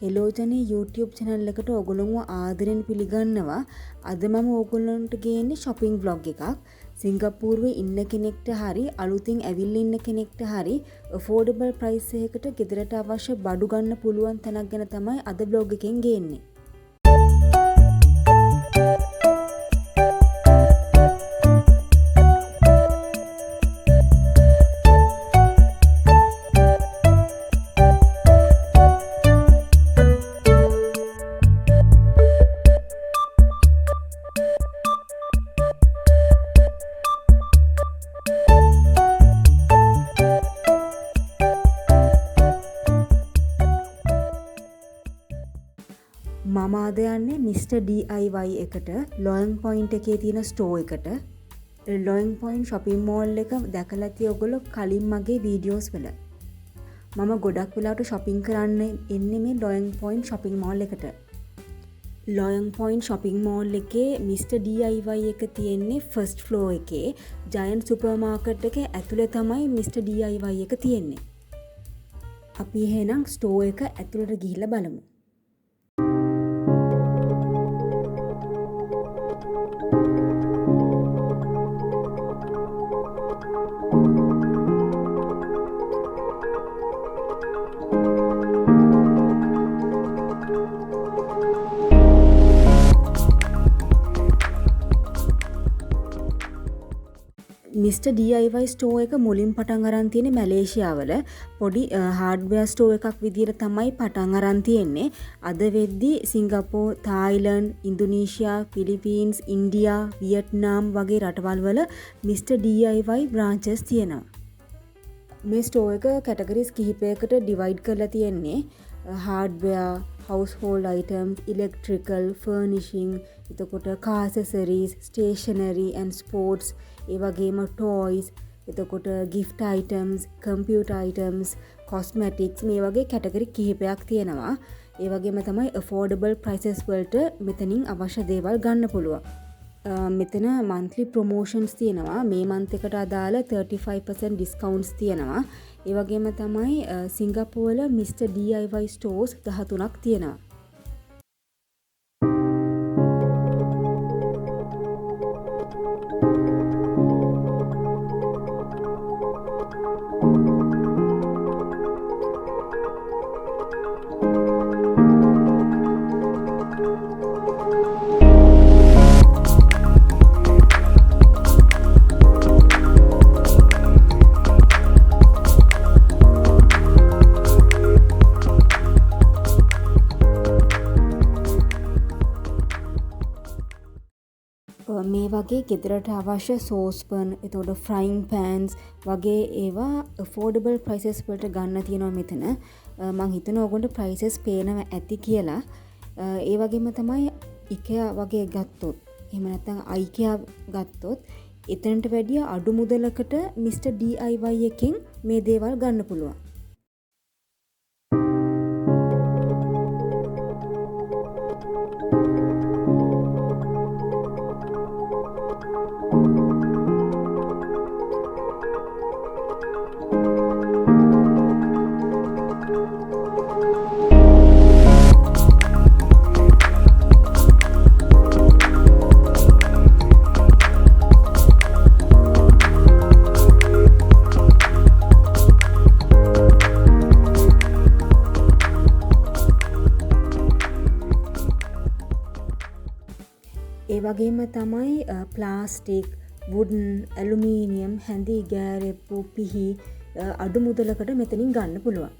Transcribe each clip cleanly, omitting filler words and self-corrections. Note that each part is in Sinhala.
එලෝජනේ YouTube channel එකට ඔයගොල්ලෝව ආදරෙන් පිළිගන්නවා. අද මම ඔයගොල්ලන්ට ගේන්නේ shopping vlog එකක්. සිංගප්පූරුවේ ඉන්න කෙනෙක්ට හරි අලුතින් ඇවිල්ලා ඉන්න කෙනෙක්ට හරි affordable price එකකට ගෙදරට අවශ්‍ය බඩු ගන්න පුළුවන් තැනක් ගැන තමයි අද vlog එකෙන් ගේන්නේ. මම අද යන්නේ Mr. D.I.Y එකට Loyang point එකේ තියෙන store එකට. Loyang point shopping mall එක දැකලා ඇති ඔයගොල්ලෝ කලින් මගේ videos වල. මම ගොඩක් වෙලාවට shopping කරන්න එන්නේ මේ Loyang point shopping mall එකට. Loyang point shopping mall එකේ Mr. D.I.Y එක තියෙන්නේ first floor එකේ Giant supermarket එකේ ඇතුලේ තමයි Mr. D.I.Y එක තියෙන්නේ. අපි එහෙනම් store එක ඇතුලට ගිහිල්ලා බලමු. Mr. D.I.Y store එක මුලින් පටන් අරන් තියෙන්නේ මැලේසියාවල පොඩි hardware store එකක් විදියට තමයි පටන් අරන් තියෙන්නේ. අද වෙද්දී Singapore, Thailand, Indonesia, ෆිලිපීන්ස්, India, Vietnam වගේ රටවල් වල Mr. D.I.Y branches තියෙනවා. මේ store එක categories කිහිපයකට divide කරලා තියෙන්නේ. hardware, household items, electrical, furnishing, එතකොට car accessories, stationery and sports, ඒ වගේම toys, එතකොට gift items, computer items, cosmetics මේ වගේ category කිහිපයක් තියෙනවා. ඒ වගේම තමයි affordable prices වලට මෙතනින් අවශ්‍ය දේවල් ගන්න පුළුවන්. මෙතන monthly promotions තියෙනවා. මේ month එකට අදාළ 35% discounts තියෙනවා. ඒ වගේම තමයි සිංගප්පූර් වල Mr. D.I.Y stores 13ක් තියෙනවා. මේ වගේ ගෙදරට අවශ්‍ය saucepan, එතකොට frying pans වගේ ඒවා affordable prices වලට ගන්න තියෙනවා මෙතන. මම හිතනවා ඔයගොල්ලන්ට prices පේනවා ඇති කියලා. ඒ වගේම තමයි IKEA වගේ ගත්තොත්, එහෙම නැත්නම් IKEA ගත්තොත් එතනට වැඩිය අඩු මුදලකට Mr. D.I.Y එකෙන් මේ දේවල් ගන්න පුළුවන්. ඒ වගේම තමයි ප්ලාස්ටික්, වුඩන්, ඇලුමිනියම්, හැඳි ගෑරෙප්පු, පිහි අඩු මුදලකට මෙතනින් ගන්න පුළුවන්.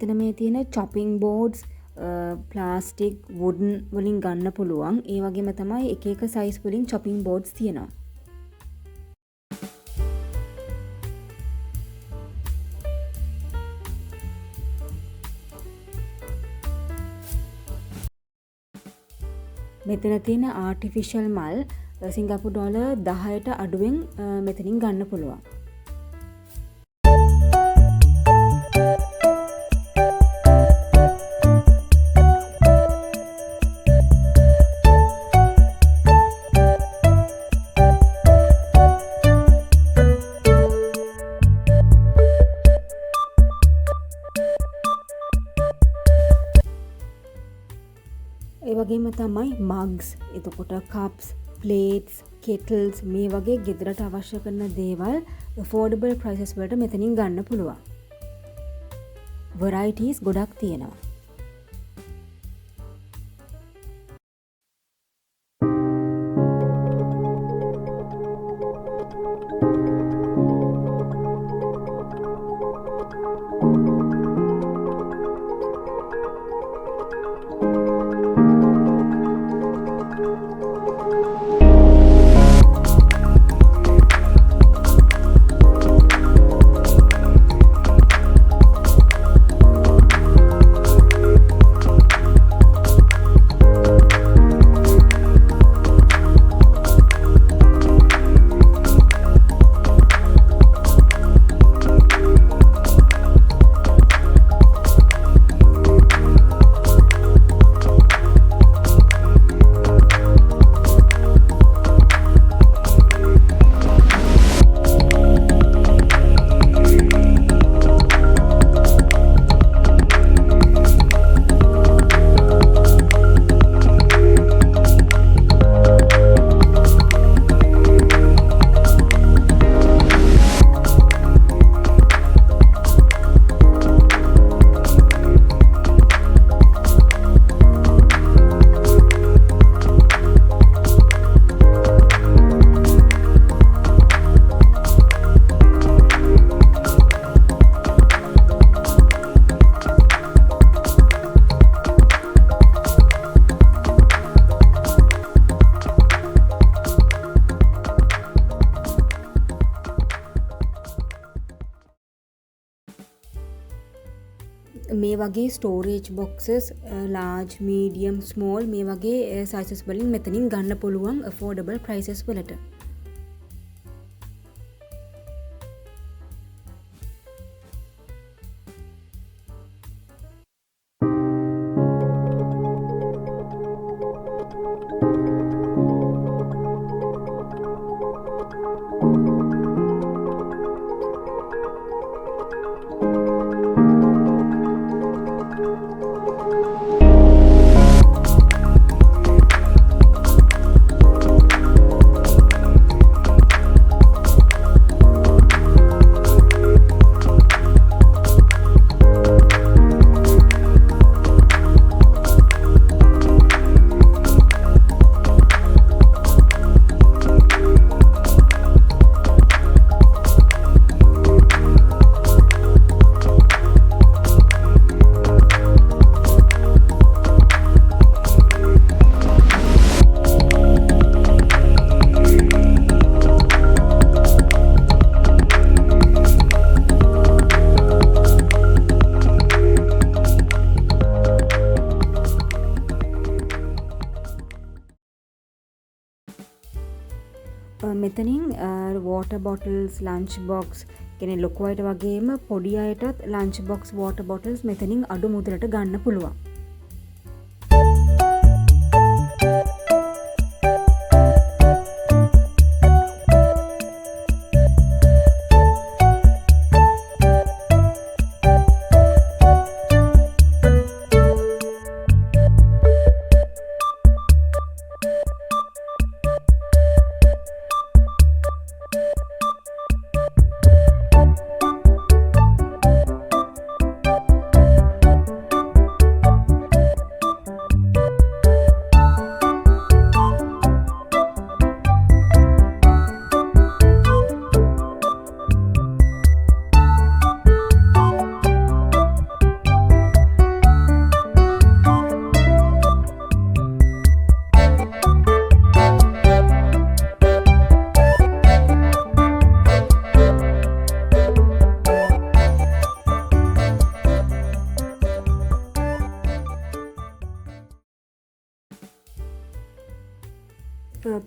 මෙතන මේ තියෙන chopping boards ප්ලාස්ටික් වුඩන් වලින් ගන්න පුළුවන්. ඒ වගේම තමයි එක එක සයිස් වලින් chopping boards තියෙනවා. මෙතන තියෙන ආටිෆිෂල් මල් සිංගප්පූරු ඩොලර් 10ට අඩුවෙන් මෙතනින් ගන්න පුළුවන්. ඒ වගේම තමයි මග්ස්, එතකොට කප්ස්, ප්ලේට්ස්, කෙටල්ස් මේ වගේ ගෙදරට අවශ්‍ය කරන දේවල් affordable prices වලට මෙතනින් ගන්න පුළුවන්. varieties ගොඩක් තියෙනවා. මේ වගේ storage boxes large, medium, small මේ වගේ sizes වලින් මෙතනින් ගන්න පුළුවන් affordable prices වලට. මෙතනින් water bottles, lunch box කියන්නේ ලොකු අයට වගේම පොඩි අයටත් lunch box, water bottles මෙතනින් අඩු මුදලට ගන්න පුළුවන්.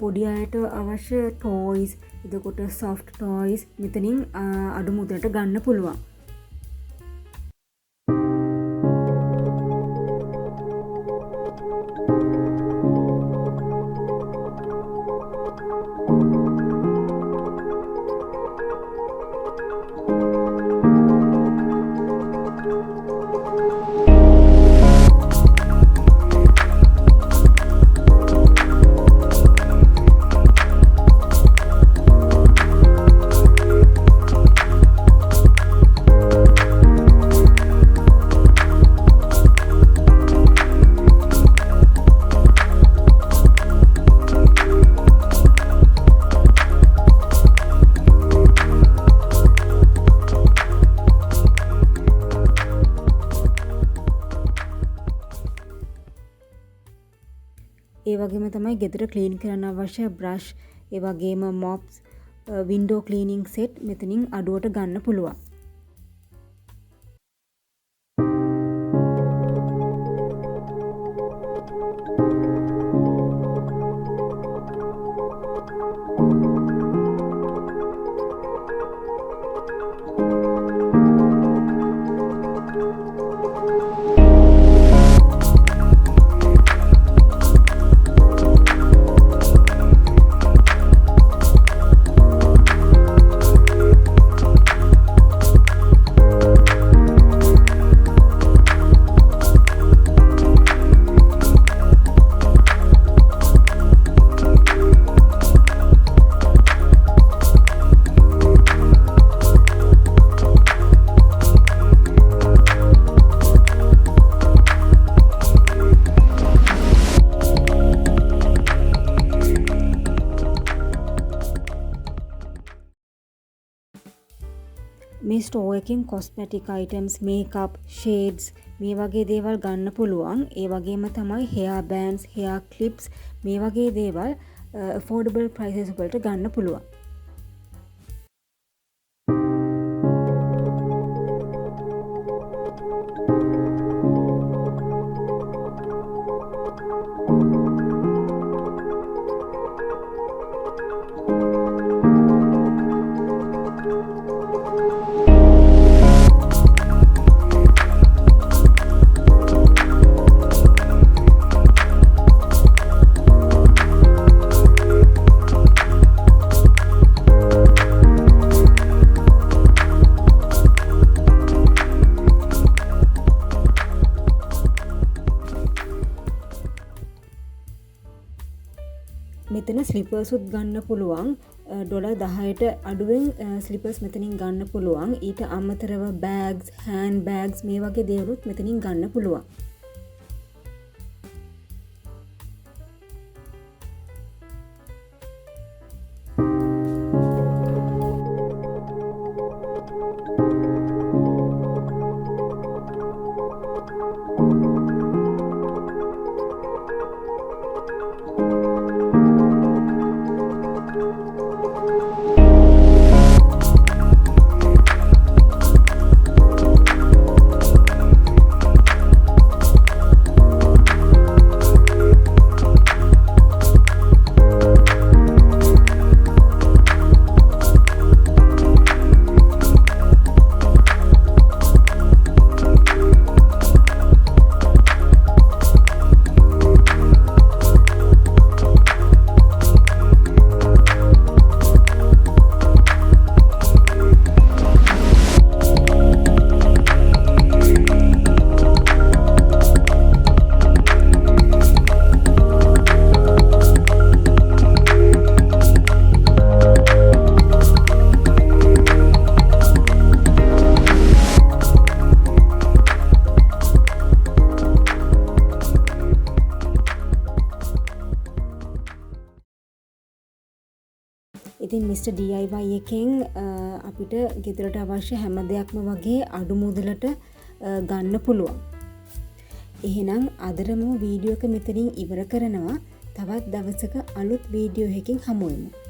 පොඩි අයට අවශ්‍ය ටෝයිස්, එතකොට සොෆ්ට් ටෝයිස් මෙතනින් අඩු මුදලට ගන්න පුළුවන්. ඒ වගේම තමයි ගෙදර ක්ලීන් කරන්න අවශ්‍ය බ්‍රෂ්, ඒ වගේම මොප්ස්, වින්ඩෝ ක්ලීනින් සෙට් මෙතනින් අඩුවට ගන්න පුළුවන්. මේ ස්ටෝ එකෙන් කොස්මැටික් අයිටම්ස්, මේකප්, ෂේඩ්ස් මේ වගේ දේවල් ගන්න පුළුවන්. ඒ වගේම තමයි හෙයා බෑන්ඩ්ස්, හෙයා ක්ලිප්ස් මේ වගේ දේවල් affordable prices වලට ගන්න පුළුවන්. මෙතන ස්ලිපර්ස් උත් ගන්න පුළුවන්. $10ට අඩුවෙන් ස්ලිපර්ස් මෙතනින් ගන්න පුළුවන්. ඊට අමතරව බෑග්ස්, හෑන්ඩ් බෑග්ස් මේ වගේ දේවලුත් මෙතනින් ගන්න පුළුවන්. ඉතින් Mr. D.I.Y එකෙන් අපිට ගෙදරට අවශ්‍ය හැම දෙයක්ම වගේ අඩු මුදලට ගන්න පුළුවන්. එහෙනම් අදටම වීඩියෝ එක මෙතනින් ඉවර කරනවා. තවත් දවසක අලුත් වීඩියෝ එකකින් හමු වෙමු.